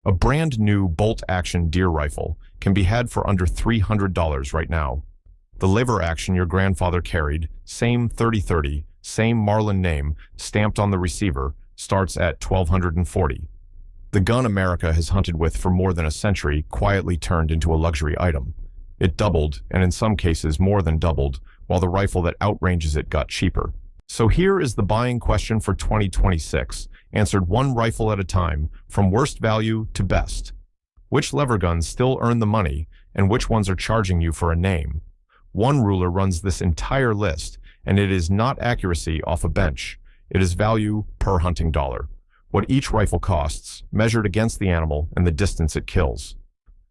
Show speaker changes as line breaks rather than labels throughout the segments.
A brand new bolt-action deer rifle can be had for under $300 right now. The lever action your grandfather carried, same 30-30, same Marlin name, stamped on the receiver, starts at $1,240. The gun America has hunted with for more than a century quietly turned into a luxury item. It doubled, and in some cases more than doubled, while the rifle that outranges it got cheaper. So here is the buying question for 2026, answered one rifle at a time, from worst value to best. Which lever guns still earn the money, and which ones are charging you for a name? One ruler runs this entire list, and it is not accuracy off a bench. It is value per hunting dollar. What each rifle costs, measured against the animal and the distance it kills.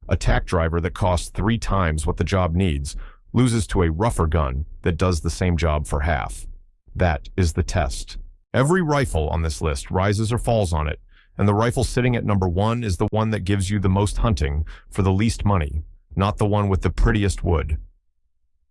A tack driver that costs 3 times what the job needs loses to a rougher gun that does the same job for half. That is the test. Every rifle on this list rises or falls on it, and the rifle sitting at number 1 is the one that gives you the most hunting for the least money, not the one with the prettiest wood.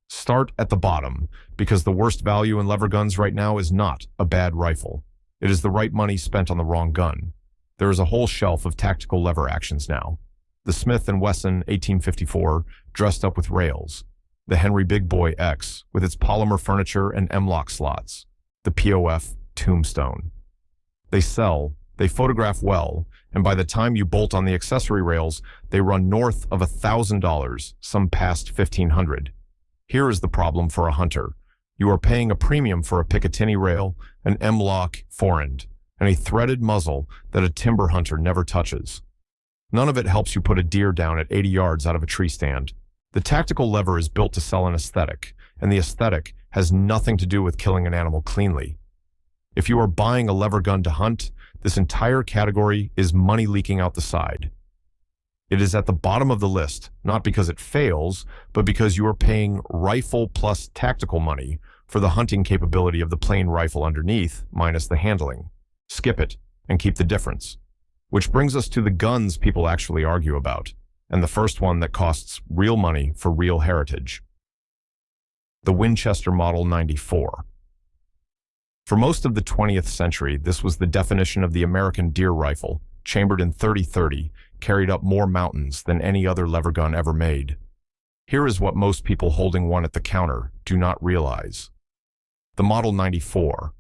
Start at the bottom, because the worst value in lever guns right now is not a bad rifle. It is the right money spent on the wrong gun. There is a whole shelf of tactical lever actions now. The Smith & Wesson 1854 dressed up with rails. The Henry Big Boy X with its polymer furniture and M-lock slots. The POF Tombstone. They sell, they photograph well, and by the time you bolt on the accessory rails, they run north of $1,000, some past $1,500. Here is the problem for a hunter. You are paying a premium for a Picatinny rail, an M-lock forend, and a threaded muzzle that a timber hunter never touches. None of it helps you put a deer down at 80 yards out of a tree stand. The tactical lever is built to sell an aesthetic, and the aesthetic has nothing to do with killing an animal cleanly. If you are buying a lever gun to hunt, this entire category is money leaking out the side. It is at the bottom of the list, not because it fails, but because you are paying rifle plus tactical money for the hunting capability of the plain rifle underneath, minus the handling. Skip it, and keep the difference. Which brings us to the guns people actually argue about, and the first one that costs real money for real heritage. The Winchester Model 94. For most of the 20th century, this was the definition of the American deer rifle, chambered in 30-30, carried up more mountains than any other lever gun ever made. Here is what most people holding one at the counter do not realize. The Model 94.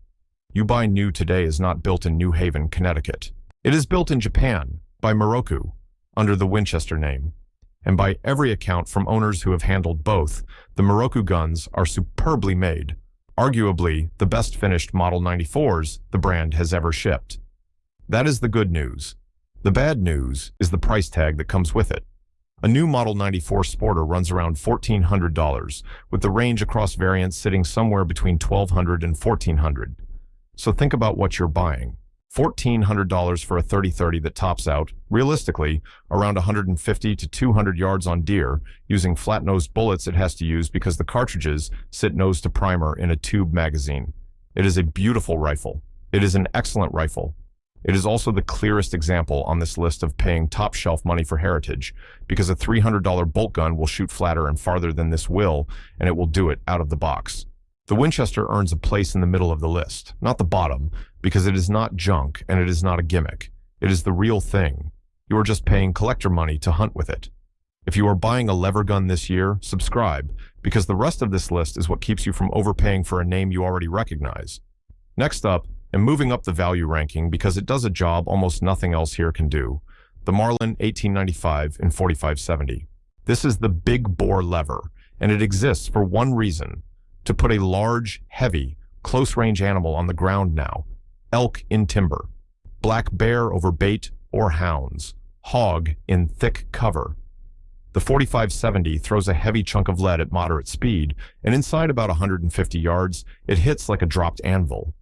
You buy new today is not built in New Haven, Connecticut. It is built in Japan by Miroku, under the Winchester name. And by every account from owners who have handled both, the Miroku guns are superbly made, arguably the best finished Model 94s the brand has ever shipped. That is the good news. The bad news is the price tag that comes with it. A new Model 94 Sporter runs around $1,400, with the range across variants sitting somewhere between $1,200 and $1,400. So think about what you're buying. $1,400 for a 30-30 that tops out, realistically, around 150 to 200 yards on deer, using flat-nosed bullets it has to use because the cartridges sit nose to primer in a tube magazine. It is a beautiful rifle. It is an excellent rifle. It is also the clearest example on this list of paying top-shelf money for heritage, because a $300 bolt gun will shoot flatter and farther than this will, and it will do it out of the box. The Winchester earns a place in the middle of the list, not the bottom, because it is not junk and it is not a gimmick. It is the real thing. You are just paying collector money to hunt with it. If you are buying a lever gun this year, subscribe, because the rest of this list is what keeps you from overpaying for a name you already recognize. Next up, and moving up the value ranking because it does a job almost nothing else here can do, the Marlin 1895 and 4570. This is the big bore lever, and it exists for one reason: to put a large, heavy, close-range animal on the ground now. Elk in timber, black bear over bait or hounds, hog in thick cover. The 4570 throws a heavy chunk of lead at moderate speed, and inside about 150 yards, it hits like a dropped anvil.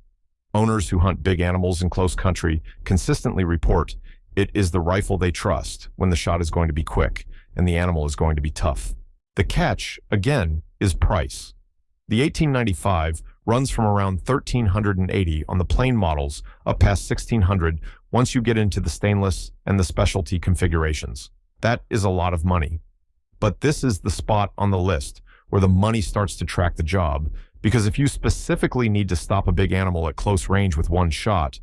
Owners who hunt big animals in close country consistently report it is the rifle they trust when the shot is going to be quick and the animal is going to be tough. The catch, again, is price. The 1895 runs from around $1,380 on the plain models up past $1,600 once you get into the stainless and the specialty configurations. That is a lot of money. But this is the spot on the list where the money starts to track the job, because if you specifically need to stop a big animal at close range with one shot,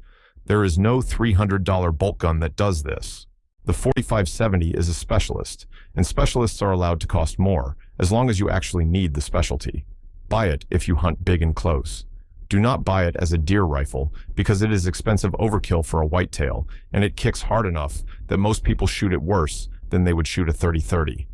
there is no $300 bolt gun that does this. The 4570 is a specialist, and specialists are allowed to cost more, as long as you actually need the specialty. Buy it if you hunt big and close. Do not buy it as a deer rifle, because it is expensive overkill for a whitetail, and it kicks hard enough that most people shoot it worse than they would shoot a 30-30.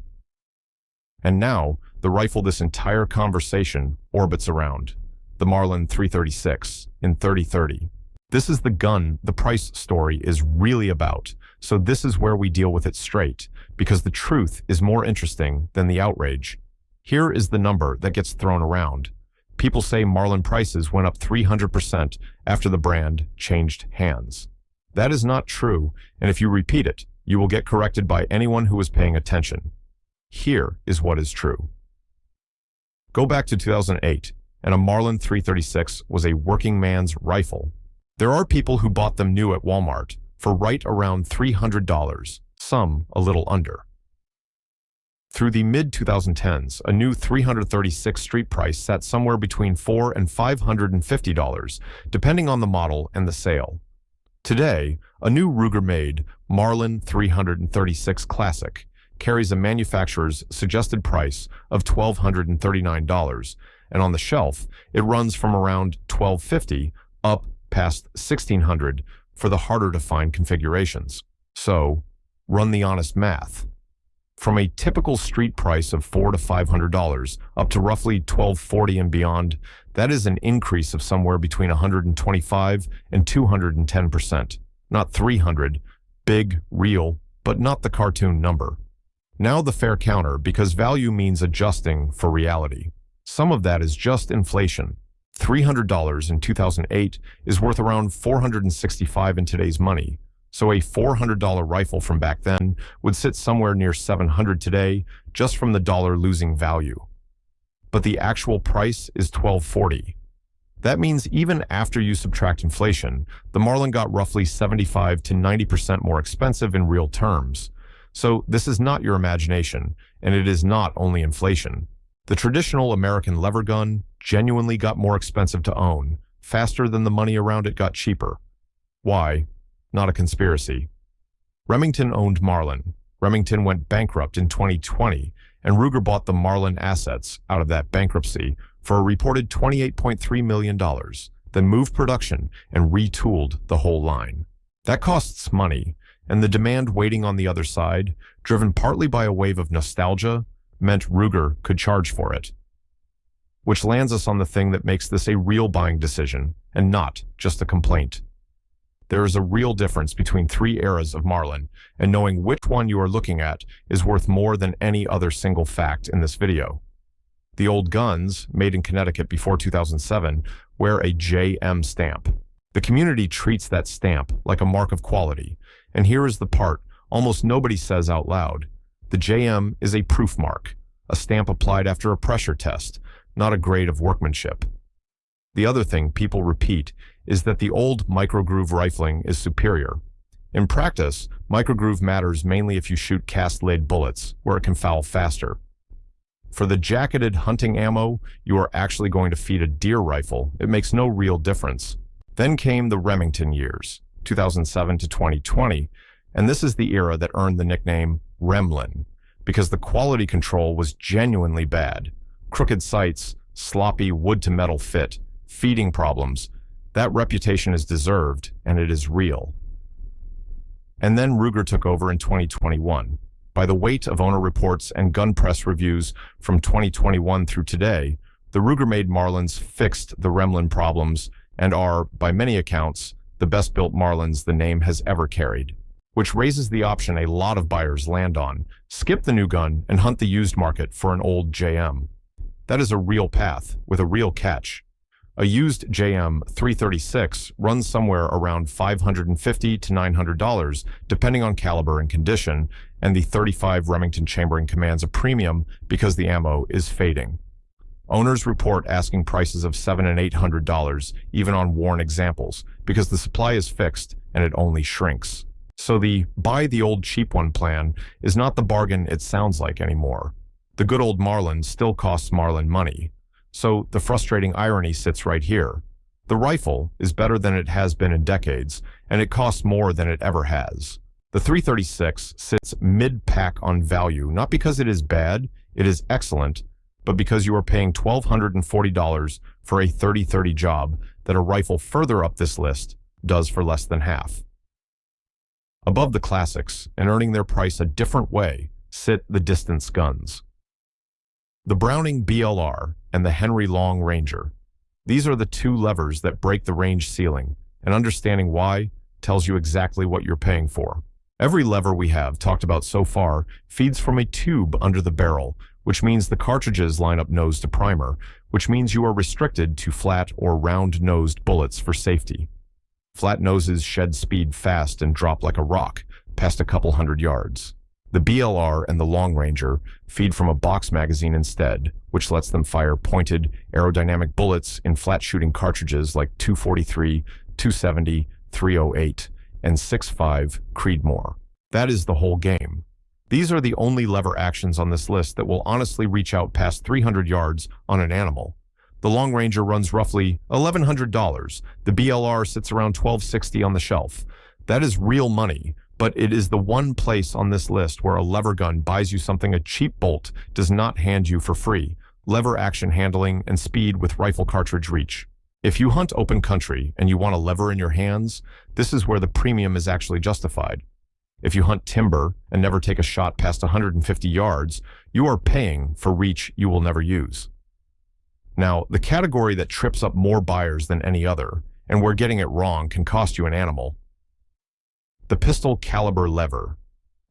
And now, the rifle this entire conversation orbits around, the Marlin 336 in 30-30. This is the gun the price story is really about, so this is where we deal with it straight, because the truth is more interesting than the outrage. Here is the number that gets thrown around. People say Marlin prices went up 300% after the brand changed hands. That is not true, and if you repeat it, you will get corrected by anyone who is paying attention. Here is what is true. Go back to 2008, and a Marlin 336 was a working man's rifle. There are people who bought them new at Walmart for right around $300, some a little under. Through the mid-2010s, a new 336 street price sat somewhere between $400 and $550, depending on the model and the sale. Today, a new Ruger-made Marlin 336 Classic carries a manufacturer's suggested price of $1,239, and on the shelf, it runs from around $1,250 up past $1,600 for the harder-to-find configurations. So, run the honest math. From a typical street price of $400 to $500 up to roughly $1,240 and beyond, that is an increase of somewhere between 125 and 210%. Not 300, big, real, but not the cartoon number. Now the fair counter, because value means adjusting for reality. Some of that is just inflation. $300 in 2008 is worth around $465 in today's money. So a $400 rifle from back then would sit somewhere near $700 today, just from the dollar losing value. But the actual price is $1,240. That means even after you subtract inflation, the Marlin got roughly 75 to 90% more expensive in real terms. So this is not your imagination, and it is not only inflation. The traditional American lever gun genuinely got more expensive to own, faster than the money around it got cheaper. Why? Not a conspiracy. Remington owned Marlin. Remington went bankrupt in 2020, and Ruger bought the Marlin assets out of that bankruptcy for a reported $28.3 million, then moved production and retooled the whole line. That costs money, and the demand waiting on the other side, driven partly by a wave of nostalgia, meant Ruger could charge for it. Which lands us on the thing that makes this a real buying decision, and not just a complaint. There is a real difference between three eras of Marlin, and knowing which one you are looking at is worth more than any other single fact in this video. The old guns, made in Connecticut before 2007, wear a JM stamp. The community treats that stamp like a mark of quality, and here is the part almost nobody says out loud. The JM is a proof mark, a stamp applied after a pressure test, not a grade of workmanship. The other thing people repeat is that the old microgroove rifling is superior. In practice, microgroove matters mainly if you shoot cast-laid bullets, where it can foul faster. For the jacketed hunting ammo you are actually going to feed a deer rifle, it makes no real difference. Then came the Remington years, 2007 to 2020, and this is the era that earned the nickname Remlin, because the quality control was genuinely bad. Crooked sights, sloppy wood-to-metal fit, feeding problems. That reputation is deserved, and it is real. And then Ruger took over in 2021. By the weight of owner reports and gun press reviews from 2021 through today, the Ruger-made Marlins fixed the Remlin problems and are, by many accounts, the best-built Marlins the name has ever carried. Which raises the option a lot of buyers land on: skip the new gun and hunt the used market for an old JM. That is a real path, with a real catch. A used JM 336 runs somewhere around $550 to $900, depending on caliber and condition, and the 35 Remington chambering commands a premium because the ammo is fading. Owners report asking prices of $700 and $800, even on worn examples, because the supply is fixed and it only shrinks. So the buy the old cheap one plan is not the bargain it sounds like anymore. The good old Marlin still costs Marlin money. So the frustrating irony sits right here. The rifle is better than it has been in decades, and it costs more than it ever has. The 336 sits mid-pack on value, not because it is bad, it is excellent, but because you are paying $1,240 for a 30-30 job that a rifle further up this list does for less than half. Above the classics, and earning their price a different way, sit the distance guns. The Browning BLR and the Henry Long Ranger. These are the two levers that break the range ceiling, and understanding why tells you exactly what you're paying for. Every lever we have talked about so far feeds from a tube under the barrel, which means the cartridges line up nose to primer, which means you are restricted to flat or round-nosed bullets for safety. Flat noses shed speed fast and drop like a rock, past a couple hundred yards. The BLR and the Long Ranger feed from a box magazine instead, which lets them fire pointed, aerodynamic bullets in flat-shooting cartridges like .243, .270, .308, and .65 Creedmoor. That is the whole game. These are the only lever actions on this list that will honestly reach out past 300 yards on an animal. The Long Ranger runs roughly $1,100. The BLR sits around $1,260 on the shelf. That is real money, but it is the one place on this list where a lever gun buys you something a cheap bolt does not hand you for free: lever action handling and speed with rifle cartridge reach. If you hunt open country and you want a lever in your hands, this is where the premium is actually justified. If you hunt timber and never take a shot past 150 yards, you are paying for reach you will never use. Now, the category that trips up more buyers than any other, and where getting it wrong can cost you an animal: the pistol caliber lever.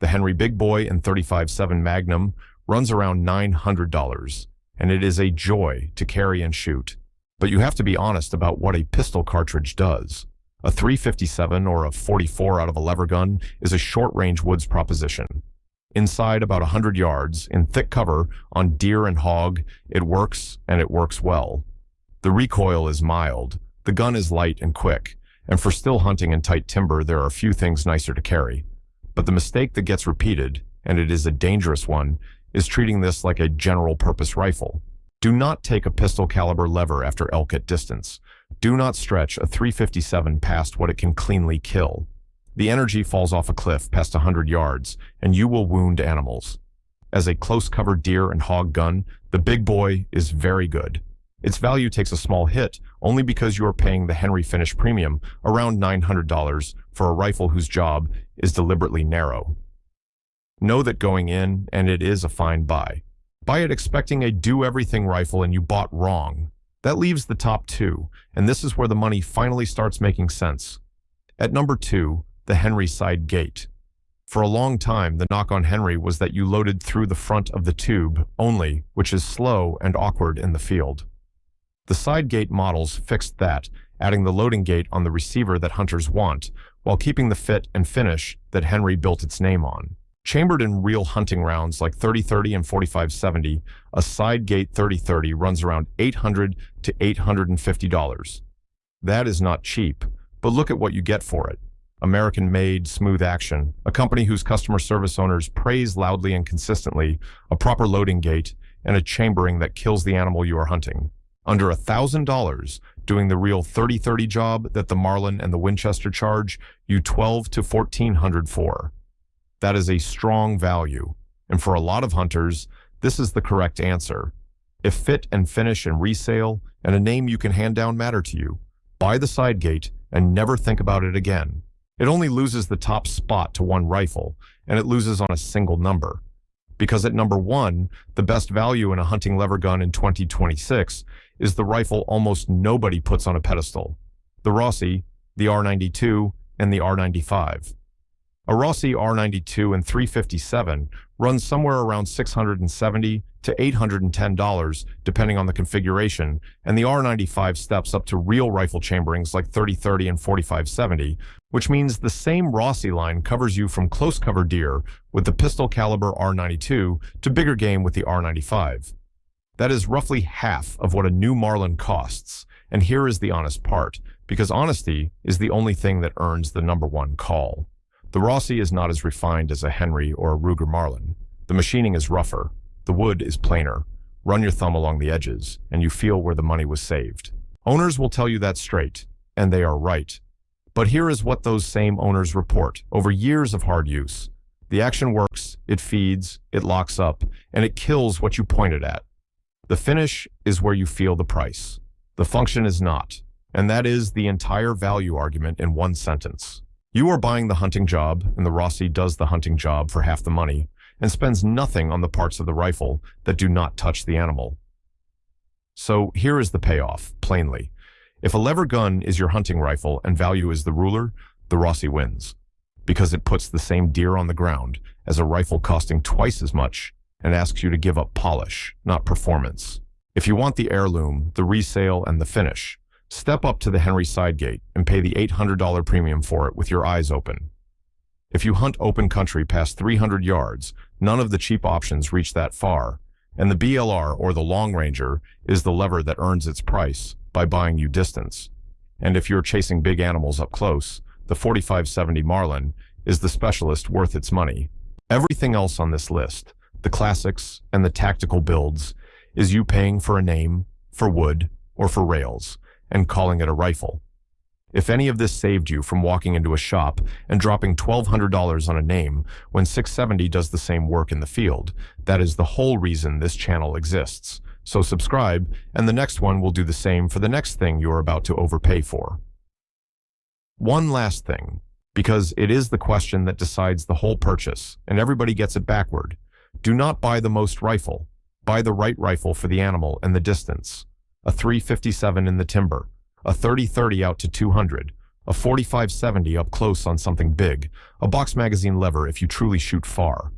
The Henry Big Boy and 35-7 Magnum runs around $900, and it is a joy to carry and shoot. But you have to be honest about what a pistol cartridge does. A 357 or a 44 out of a lever gun is a short-range woods proposition. Inside about 100 yards, in thick cover, on deer and hog, it works, and it works well. The recoil is mild, the gun is light and quick, and for still hunting in tight timber, there are a few things nicer to carry. But the mistake that gets repeated, and it is a dangerous one, is treating this like a general-purpose rifle. Do not take a pistol caliber lever after elk at distance. Do not stretch a 357 past what it can cleanly kill. The energy falls off a cliff past 100 yards, and you will wound animals. As a close-cover deer and hog gun, the Big Boy is very good. Its value takes a small hit only because you are paying the Henry Finish premium around $900 for a rifle whose job is deliberately narrow. Know that going in, and it is a fine buy. Buy it expecting a do-everything rifle and you bought wrong. That leaves the top two, and this is where the money finally starts making sense. At number 2, the Henry side gate. For a long time, the knock on Henry was that you loaded through the front of the tube only, which is slow and awkward in the field. The side gate models fixed that, adding the loading gate on the receiver that hunters want, while keeping the fit and finish that Henry built its name on. Chambered in real hunting rounds like 30-30 and 45-70, a side gate 30-30 runs around $800 to $850. That is not cheap, but look at what you get for it. American-made, smooth action, a company whose customer service owners praise loudly and consistently, a proper loading gate, and a chambering that kills the animal you are hunting. Under $1,000, doing the real 30-30 job that the Marlin and the Winchester charge you $1,200 to $1,400 for. That is a strong value, and for a lot of hunters, this is the correct answer. If fit and finish and resale and a name you can hand down matter to you, buy the side gate and never think about it again. It only loses the top spot to one rifle, and it loses on a single number. Because at number 1, the best value in a hunting lever gun in 2026 is the rifle almost nobody puts on a pedestal: the Rossi, the R92, and the R95. A Rossi R92 and 357 runs somewhere around $670 to $810 depending on the configuration, and the R95 steps up to real rifle chamberings like 30-30 and 45-70, which means the same Rossi line covers you from close cover deer with the pistol caliber R92 to bigger game with the R95. That is roughly half of what a new Marlin costs, and here is the honest part, because honesty is the only thing that earns the number 1 call. The Rossi is not as refined as a Henry or a Ruger Marlin. The machining is rougher. The wood is plainer. Run your thumb along the edges, and you feel where the money was saved. Owners will tell you that straight, and they are right. But here is what those same owners report over years of hard use. The action works, it feeds, it locks up, and it kills what you pointed at. The finish is where you feel the price. The function is not. And that is the entire value argument in one sentence. You are buying the hunting job, and the Rossi does the hunting job for half the money, and spends nothing on the parts of the rifle that do not touch the animal. So here is the payoff, plainly. If a lever gun is your hunting rifle and value is the ruler, the Rossi wins, because it puts the same deer on the ground as a rifle costing twice as much and asks you to give up polish, not performance. If you want the heirloom, the resale, and the finish, step up to the Henry Sidegate and pay the $800 premium for it with your eyes open. If you hunt open country past 300 yards, none of the cheap options reach that far, and the BLR or the Long Ranger is the lever that earns its price by buying you distance. And if you're chasing big animals up close, the 4570 Marlin is the specialist worth its money. Everything else on this list, the classics and the tactical builds, is you paying for a name, for wood, or for rails, and calling it a rifle. If any of this saved you from walking into a shop and dropping $1,200 on a name when 670 does the same work in the field, that is the whole reason this channel exists. So subscribe, and the next one will do the same for the next thing you are about to overpay for. One last thing, because it is the question that decides the whole purchase, and everybody gets it backward. Do not buy the most rifle. Buy the right rifle for the animal and the distance. A 357 in the timber, a 30-30 out to 200, a 45-70 up close on something big, a box magazine lever if you truly shoot far.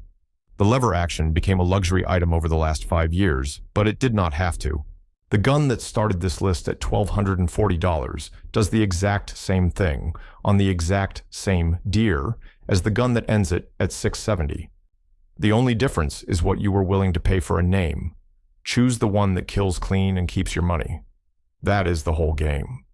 The lever action became a luxury item over the last 5 years, but it did not have to. The gun that started this list at $1,240 does the exact same thing on the exact same deer as the gun that ends it at $670. The only difference is what you were willing to pay for a name. Choose the one that kills clean and keeps your money. That is the whole game.